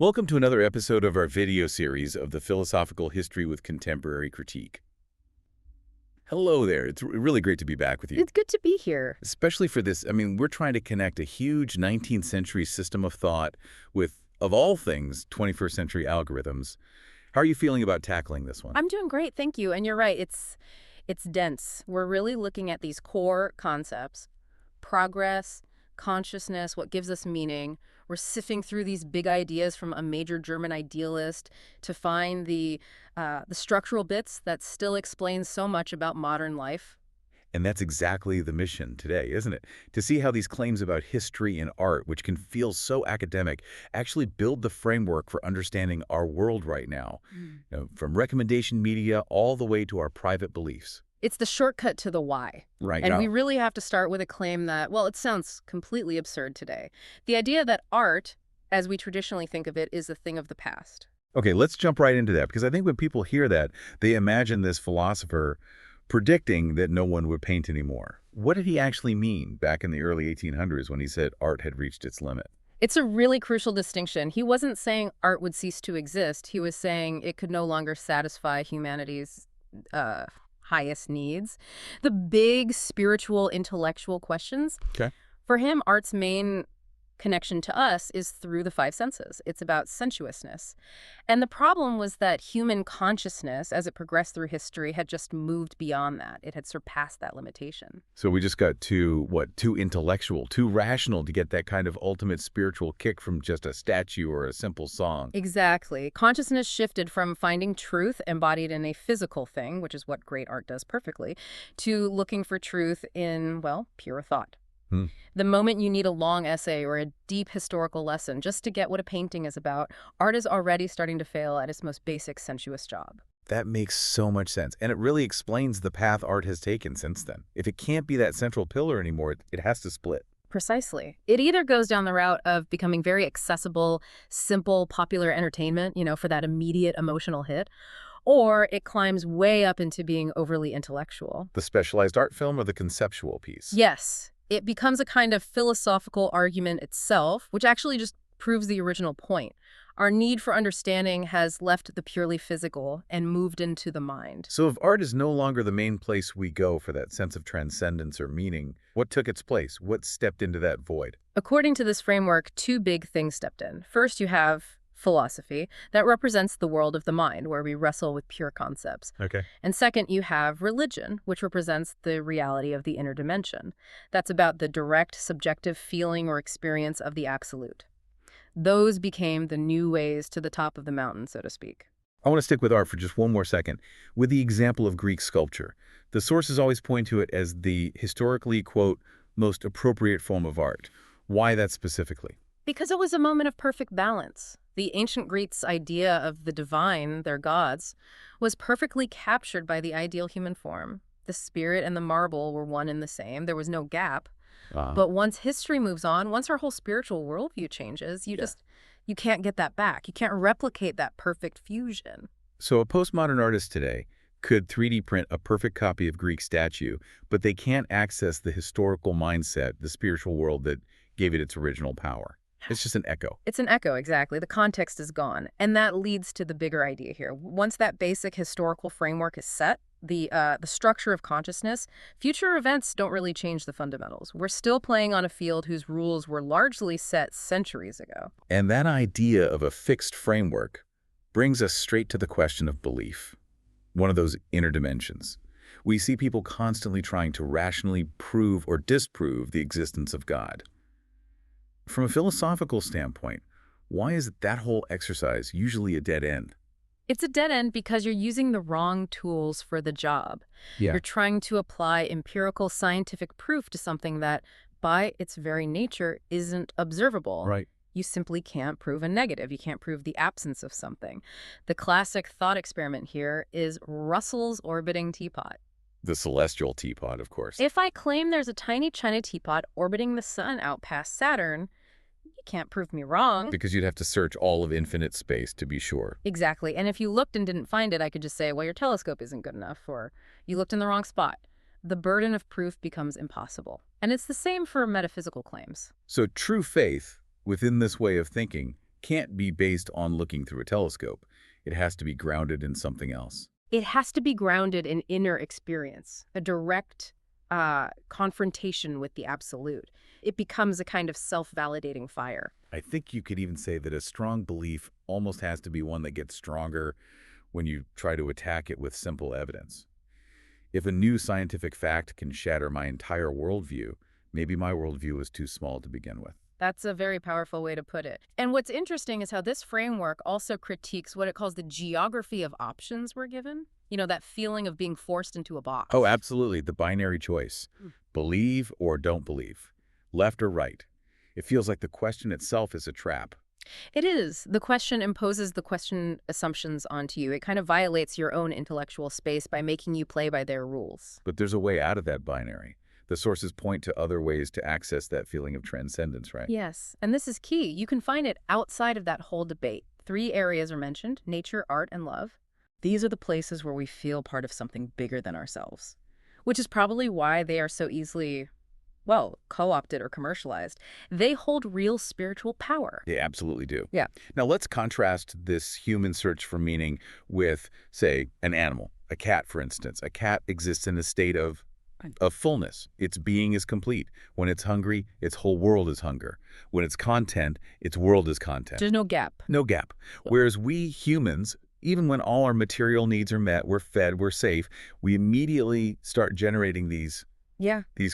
Welcome to another episode of our video series of the Philosophical History with Contemporary Critique. Hello there. It's really great to be back with you. It's good to be here. Especially for this, we're trying to connect a huge 19th century system of thought with, of all things, 21st century algorithms. How are you feeling about tackling this one? I'm doing great, thank you. And you're right, it's dense. We're really looking at these core concepts: progress, consciousness, what gives us meaning. We're sifting through these big ideas from a major German idealist to find the structural bits that still explain so much about modern life. And that's exactly the mission today, isn't it? To see how these claims about history and art, which can feel so academic, actually build the framework for understanding our world right now, from recommendation media all the way to our private beliefs. It's the shortcut to the why. Right. And we really have to start with a claim that, well, it sounds completely absurd today. The idea that art, as we traditionally think of it, is a thing of the past. Okay, let's jump right into that, because I think when people hear that, they imagine this philosopher predicting that no one would paint anymore. What did he actually mean back in the early 1800s when he said art had reached its limit? It's a really crucial distinction. He wasn't saying art would cease to exist. He was saying it could no longer satisfy humanity's highest needs. The big spiritual, intellectual questions. Okay. For him, art's main connection to us is through the five senses. It's about sensuousness. And the problem was that human consciousness, as it progressed through history, had just moved beyond that. It had surpassed that limitation. So we just got too intellectual, too rational to get that kind of ultimate spiritual kick from just a statue or a simple song. Exactly. Consciousness shifted from finding truth embodied in a physical thing, which is what great art does perfectly, to looking for truth in, well, pure thought. The moment you need a long essay or a deep historical lesson just to get what a painting is about, art is already starting to fail at its most basic sensuous job. That makes so much sense, and it really explains the path art has taken since then. If it can't be that central pillar anymore, it has to split. Precisely. It either goes down the route of becoming very accessible, simple, popular entertainment, for that immediate emotional hit, or it climbs way up into being overly intellectual. The specialized art film or the conceptual piece? Yes. It becomes a kind of philosophical argument itself, which actually just proves the original point. Our need for understanding has left the purely physical and moved into the mind. So if art is no longer the main place we go for that sense of transcendence or meaning, what took its place? What stepped into that void? According to this framework, two big things stepped in. First, you have philosophy that represents the world of the mind, where we wrestle with pure concepts. Okay. And second, you have religion, which represents the reality of the inner dimension. That's about the direct, subjective feeling or experience of the absolute. Those became the new ways to the top of the mountain, so to speak. I want to stick with art for just one more second. With the example of Greek sculpture, the sources always point to it as the historically, quote, most appropriate form of art. Why that specifically? Because it was a moment of perfect balance. The ancient Greeks' idea of the divine, their gods, was perfectly captured by the ideal human form. The spirit and the marble were one and the same. There was no gap. But once history moves on, once our whole spiritual worldview changes, you can't get that back. You can't replicate that perfect fusion. So a postmodern artist today could 3D print a perfect copy of Greek statue, but they can't access the historical mindset, the spiritual world that gave it its original power. It's just an echo. It's an echo, exactly. The context is gone. And that leads to the bigger idea here. Once that basic historical framework is set, the structure of consciousness, future events don't really change the fundamentals. We're still playing on a field whose rules were largely set centuries ago. And that idea of a fixed framework brings us straight to the question of belief, one of those inner dimensions. We see people constantly trying to rationally prove or disprove the existence of God. From a philosophical standpoint, why is that whole exercise usually a dead end? It's a dead end because you're using the wrong tools for the job. Yeah. You're trying to apply empirical scientific proof to something that, by its very nature, isn't observable. Right. You simply can't prove a negative. You can't prove the absence of something. The classic thought experiment here is Russell's orbiting teapot. The celestial teapot, of course. If I claim there's a tiny China teapot orbiting the sun out past Saturn, you can't prove me wrong. Because you'd have to search all of infinite space to be sure. Exactly. And if you looked and didn't find it, I could just say, well, your telescope isn't good enough, or you looked in the wrong spot. The burden of proof becomes impossible. And it's the same for metaphysical claims. So true faith, within this way of thinking, can't be based on looking through a telescope. It has to be grounded in something else. It has to be grounded in inner experience, a direct confrontation with the absolute. It becomes a kind of self-validating fire. I think you could even say that a strong belief almost has to be one that gets stronger when you try to attack it with simple evidence. If a new scientific fact can shatter my entire worldview, maybe my worldview was too small to begin with. That's a very powerful way to put it. And what's interesting is how this framework also critiques what it calls the geography of options we're given. You know, that feeling of being forced into a box. Oh, absolutely. The binary choice. Believe or don't believe. Left or right. It feels like the question itself is a trap. It is. The question imposes the question assumptions onto you. It kind of violates your own intellectual space by making you play by their rules. But there's a way out of that binary. The sources point to other ways to access that feeling of transcendence, right? Yes, and this is key. You can find it outside of that whole debate. 3 areas are mentioned: nature, art, and love. These are the places where we feel part of something bigger than ourselves, which is probably why they are so easily, well, co-opted or commercialized. They hold real spiritual power. They absolutely do. Yeah. Now let's contrast this human search for meaning with, say, an animal. A cat, for instance. A cat exists in a state of fullness. Its being is complete. When it's hungry, its whole world is hunger. When it's content, its world is content. There's no gap. No gap. Whereas we humans, even when all our material needs are met, we're fed, we're safe, we immediately start generating these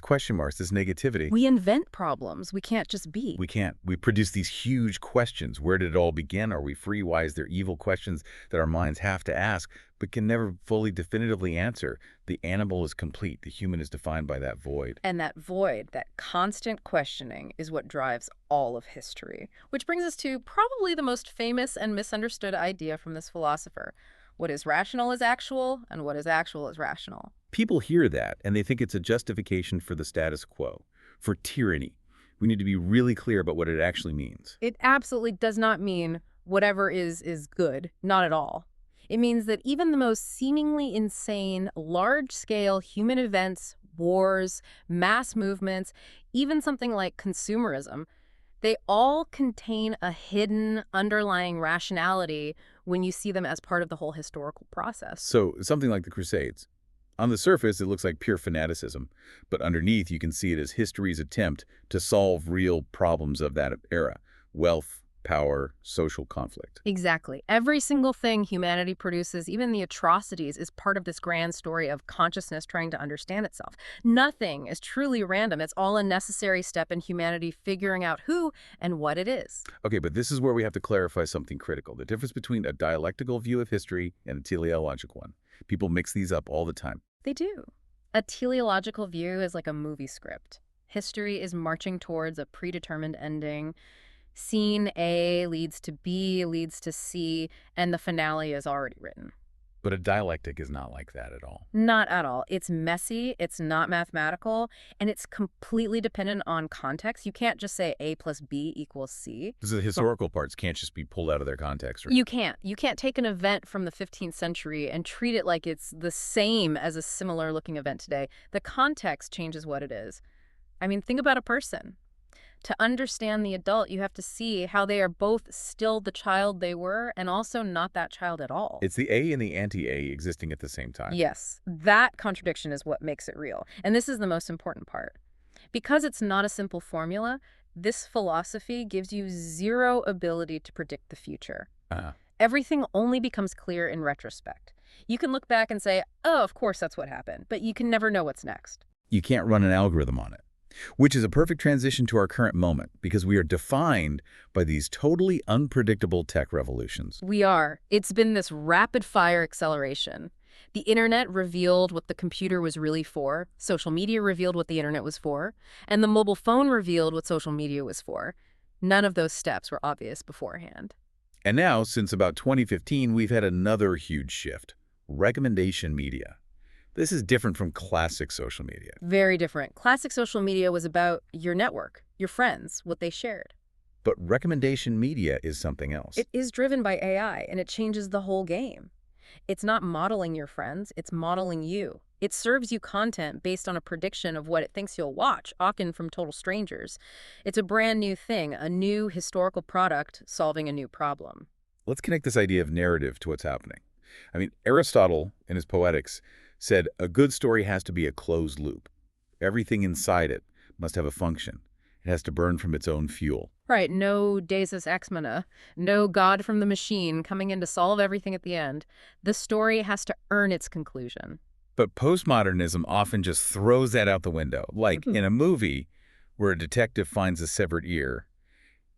question marks, this negativity. We invent problems. We can't just be. We can't. We produce these huge questions. Where did it all begin? Are we free? Why is there evil? Questions that our minds have to ask, but can never fully definitively answer. The animal is complete. The human is defined by that void. And that void, that constant questioning, is what drives all of history. Which brings us to probably the most famous and misunderstood idea from this philosopher. What is rational is actual, and what is actual is rational. People hear that, and they think it's a justification for the status quo, for tyranny. We need to be really clear about what it actually means. It absolutely does not mean whatever is good, not at all. It means that even the most seemingly insane, large-scale human events, wars, mass movements, even something like consumerism, they all contain a hidden underlying rationality when you see them as part of the whole historical process. So something like the Crusades. On the surface, it looks like pure fanaticism, but underneath you can see it as history's attempt to solve real problems of that era: wealth, power, social conflict. Exactly. Every single thing humanity produces, even the atrocities, is part of this grand story of consciousness trying to understand itself. Nothing is truly random. It's all a necessary step in humanity figuring out who and what it is. Okay, but this is where we have to clarify something critical: the difference between a dialectical view of history and a teleological one. People mix these up all the time. They do. A teleological view is like a movie script. History is marching towards a predetermined ending. Scene A leads to B, leads to C, and the finale is already written. But a dialectic is not like that at all. Not at all. It's messy, it's not mathematical, and it's completely dependent on context. You can't just say A plus B equals C. Because the historical parts can't just be pulled out of their context. Right? You can't. You can't take an event from the 15th century and treat it like it's the same as a similar-looking event today. The context changes what it is. I mean, think about a person. To understand the adult, you have to see how they are both still the child they were and also not that child at all. It's the A and the anti-A existing at the same time. Yes, that contradiction is what makes it real. And this is the most important part. Because it's not a simple formula, this philosophy gives you zero ability to predict the future. Everything only becomes clear in retrospect. You can look back and say, oh, of course that's what happened, but you can never know what's next. You can't run an algorithm on it. Which is a perfect transition to our current moment, because we are defined by these totally unpredictable tech revolutions. We are. It's been this rapid-fire acceleration. The internet revealed what the computer was really for, social media revealed what the internet was for, and the mobile phone revealed what social media was for. None of those steps were obvious beforehand. And now, since about 2015, we've had another huge shift: recommendation media. This is different from classic social media. Very different. Classic social media was about your network, your friends, what they shared. But recommendation media is something else. It is driven by AI, and it changes the whole game. It's not modeling your friends, it's modeling you. It serves you content based on a prediction of what it thinks you'll watch, often from total strangers. It's a brand new thing, a new historical product solving a new problem. Let's connect this idea of narrative to what's happening. I mean, Aristotle, in his Poetics, said a good story has to be a closed loop. Everything inside it must have a function. It has to burn from its own fuel. Right, no deus ex machina, no god from the machine coming in to solve everything at the end. The story has to earn its conclusion. But postmodernism often just throws that out the window, like in a movie where a detective finds a severed ear,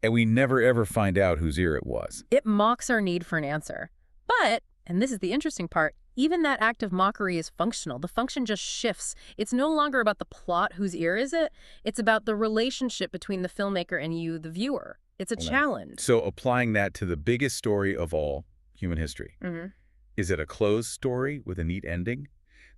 and we never ever find out whose ear it was. It mocks our need for an answer. But, and this is the interesting part, even that act of mockery is functional. The function just shifts. It's no longer about the plot, whose ear is it? It's about the relationship between the filmmaker and you, the viewer. It's a challenge. So applying that to the biggest story of all, human history. Is it a closed story with a neat ending?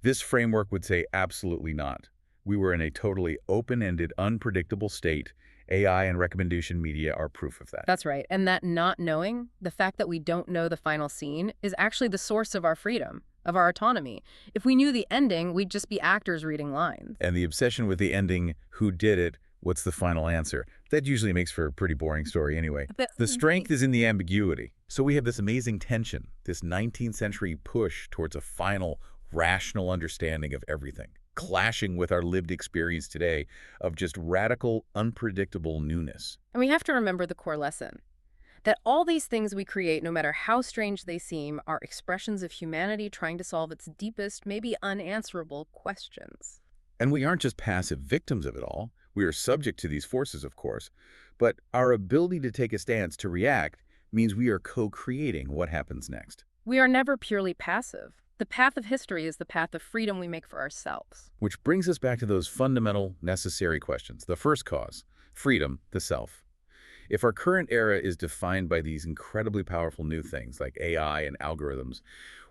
This framework would say absolutely not. We were in a totally open-ended, unpredictable state. AI and recommendation media are proof of that. That's right. And that not knowing, the fact that we don't know the final scene, is actually the source of our freedom, of our autonomy. If we knew the ending, we'd just be actors reading lines. And the obsession with the ending, who did it, what's the final answer? That usually makes for a pretty boring story anyway. The strength is in the ambiguity. So we have this amazing tension, this 19th century push towards a final, rational understanding of everything, clashing with our lived experience today of just radical, unpredictable newness. And we have to remember the core lesson, that all these things we create, no matter how strange they seem, are expressions of humanity trying to solve its deepest, maybe unanswerable questions. And we aren't just passive victims of it all. We are subject to these forces, of course. But our ability to take a stance, to react, means we are co-creating what happens next. We are never purely passive. The path of history is the path of freedom we make for ourselves. Which brings us back to those fundamental, necessary questions. The first cause, freedom, the self. If our current era is defined by these incredibly powerful new things like AI and algorithms,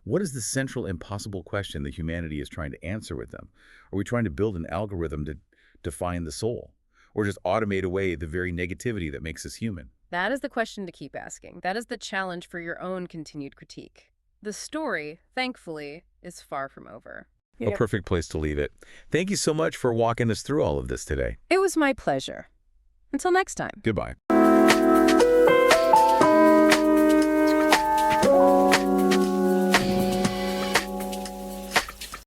what is the central impossible question that humanity is trying to answer with them? Are we trying to build an algorithm to define the soul? Or just automate away the very negativity that makes us human? That is the question to keep asking. That is the challenge for your own continued critique. The story, thankfully, is far from over. A perfect place to leave it. Thank you so much for walking us through all of this today. It was my pleasure. Until next time. Goodbye.